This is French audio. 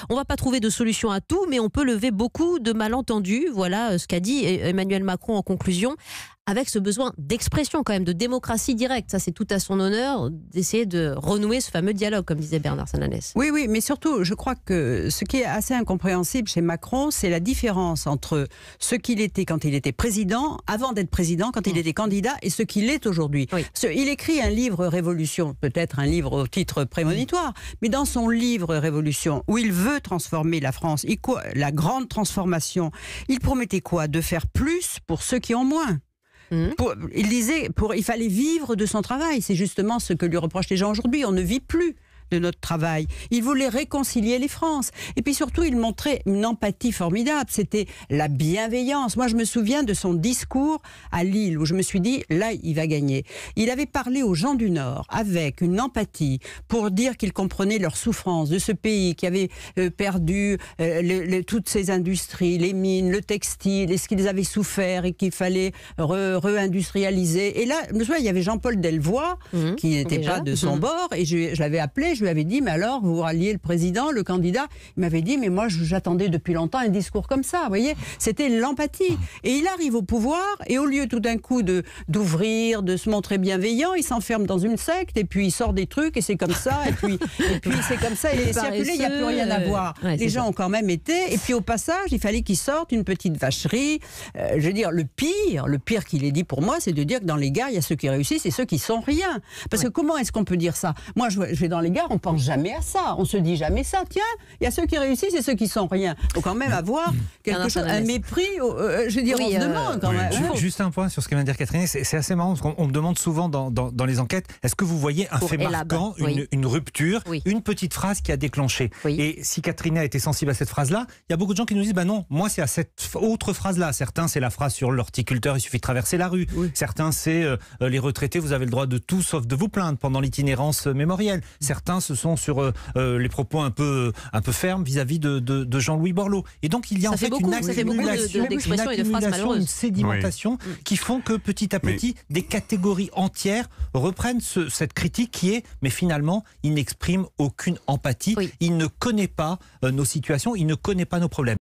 On ne va pas trouver de solution à tout, mais on peut lever beaucoup de malentendus. Voilà ce qu'a dit Emmanuel Macron en conclusion, avec ce besoin d'expression quand même, de démocratie directe. Ça, c'est tout à son honneur d'essayer de renouer ce fameux dialogue, comme disait Bernard Sananès. Oui, mais surtout, je crois que ce qui est assez incompréhensible chez Macron, c'est la différence entre ce qu'il était quand il était président, avant d'être président, quand il était candidat, et ce qu'il est aujourd'hui. Oui. Il écrit un livre Révolution, peut-être un livre au titre prémonitoire, mais dans son livre Révolution, où il veut transformer la France, la grande transformation, il promettait quoi? De faire plus pour ceux qui ont moins. Il disait il fallait vivre de son travail. C'est justement ce que lui reprochent les gens aujourd'hui. On ne vit plus de notre travail. Il voulait réconcilier les France. Et puis surtout, il montrait une empathie formidable. C'était la bienveillance. Moi, je me souviens de son discours à Lille, où je me suis dit, là, il va gagner. Il avait parlé aux gens du Nord avec une empathie pour dire qu'il comprenait leur souffrance de ce pays qui avait perdu toutes ses industries, les mines, le textile, et ce qu'ils avaient souffert et qu'il fallait réindustrialiser. Et là, je me souviens, il y avait Jean-Paul Delevoye, qui n'était pas de son bord, et je l'avais appelé, je lui avais dit, mais alors, vous ralliez le président, le candidat? Il m'avait dit, mais moi, j'attendais depuis longtemps un discours comme ça, vous voyez? C'était l'empathie. Et il arrive au pouvoir, et au lieu tout d'un coup d'ouvrir, de se montrer bienveillant, il s'enferme dans une secte, et puis il sort des trucs, et c'est comme ça, et puis c'est comme ça, et circuler, il n'y a plus rien à voir. Les gens ont quand même été, et puis au passage, il fallait qu'il sorte une petite vacherie. Je veux dire, le pire qu'il ait dit pour moi, c'est de dire que dans les gares, il y a ceux qui réussissent et ceux qui sont rien. Parce que comment est-ce qu'on peut dire ça? Moi, je vais dans les gares, on pense jamais à ça. On se dit jamais ça. Tiens, il y a ceux qui réussissent et ceux qui sont rien. Il faut quand même avoir quelque chose, un mépris. Je veux dire, on se demande quand même. Juste un point sur ce que vient de dire Catherine. C'est assez marrant parce qu'on me demande souvent dans les enquêtes, est-ce que vous voyez un fait marquant, une rupture, une petite phrase qui a déclenché? Et si Catherine a été sensible à cette phrase-là, il y a beaucoup de gens qui nous disent, bah non, moi c'est à cette autre phrase-là. Certains, c'est la phrase sur l'horticulteur, il suffit de traverser la rue. Certains, c'est les retraités, vous avez le droit de tout sauf de vous plaindre pendant l'itinérance mémorielle. Certains, ce sont sur les propos un peu fermes vis-à-vis de Jean-Louis Borloo. Et donc, il y a en fait une accumulation, une sédimentation qui font que petit à petit, des catégories entières reprennent cette critique qui est, mais finalement, il n'exprime aucune empathie. Il ne connaît pas nos situations, il ne connaît pas nos problèmes.